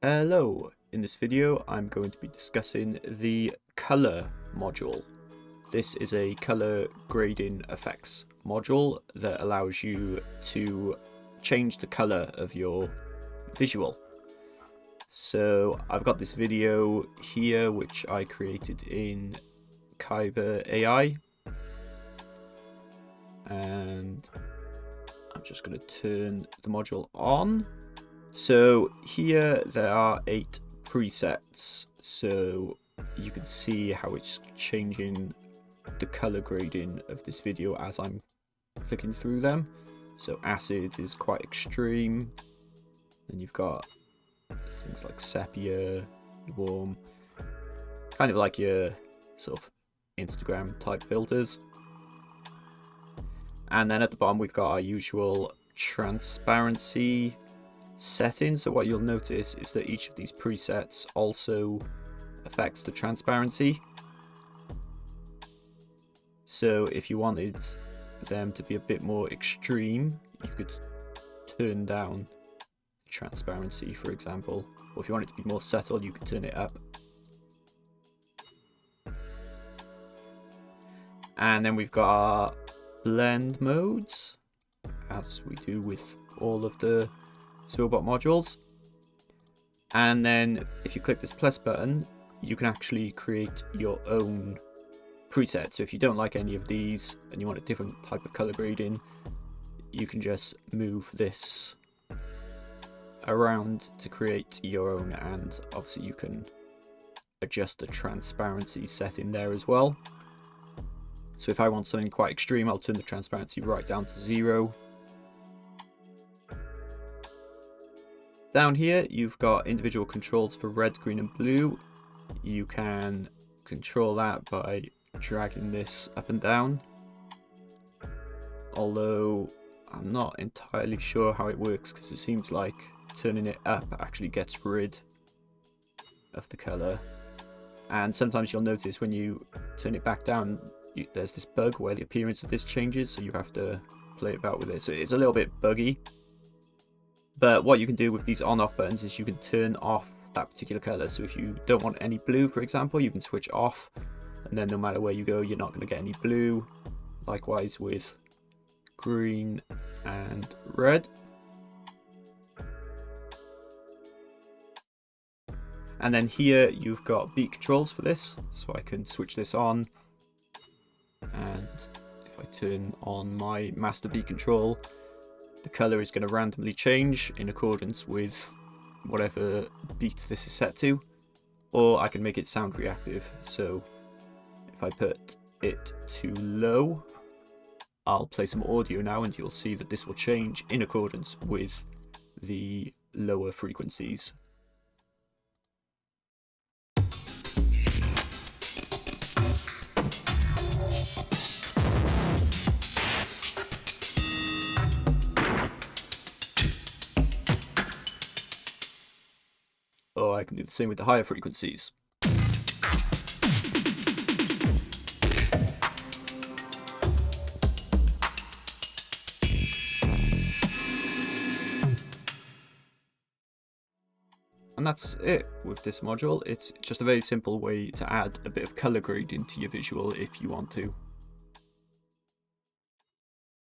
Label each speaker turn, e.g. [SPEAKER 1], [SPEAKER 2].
[SPEAKER 1] Hello, in this video I'm going to be discussing the Colour module. This is a colour grading effects module that allows you to change the colour of your visual. So I've got this video here which I created in Kyber AI, and I'm just going to turn the module on. So here there are 8 presets, so you can see how it's changing the color grading of this video as I'm clicking through them. So acid is quite extreme, then you've got things like sepia, warm, kind of like your sort of Instagram type filters. And then at the bottom we've got our usual transparency settings. So what you'll notice is that each of these presets also affects the transparency. So if you wanted them to be a bit more extreme, you could turn down transparency, for example, or if you want it to be more subtle, you could turn it up. And then we've got our blend modes, as we do with all of the ZwoBot modules. And then if you click this plus button, you can actually create your own preset. So if you don't like any of these and you want a different type of color grading, you can just move this around to create your own, and obviously you can adjust the transparency setting there as well. So if I want something quite extreme, I'll turn the transparency right down to 0. Down here you've got individual controls for red, green and blue. You can control that by dragging this up and down, although I'm not entirely sure how it works, because it seems like turning it up actually gets rid of the colour. And sometimes you'll notice when you turn it back down, there's this bug where the appearance of this changes, so you have to play about with it. So it's a little bit buggy. But what you can do with these on-off buttons is you can turn off that particular colour. So if you don't want any blue, for example, you can switch off, and then no matter where you go, you're not going to get any blue. Likewise with green and red. And then here you've got beat controls for this, so I can switch this on, and if I turn on my master beat control, the colour is going to randomly change in accordance with whatever beat this is set to, or I can make it sound reactive. So if I put it to low, I'll play some audio now and you'll see that this will change in accordance with the lower frequencies. Or I can do the same with the higher frequencies. And that's it with this module. It's just a very simple way to add a bit of color grading to your visual if you want to.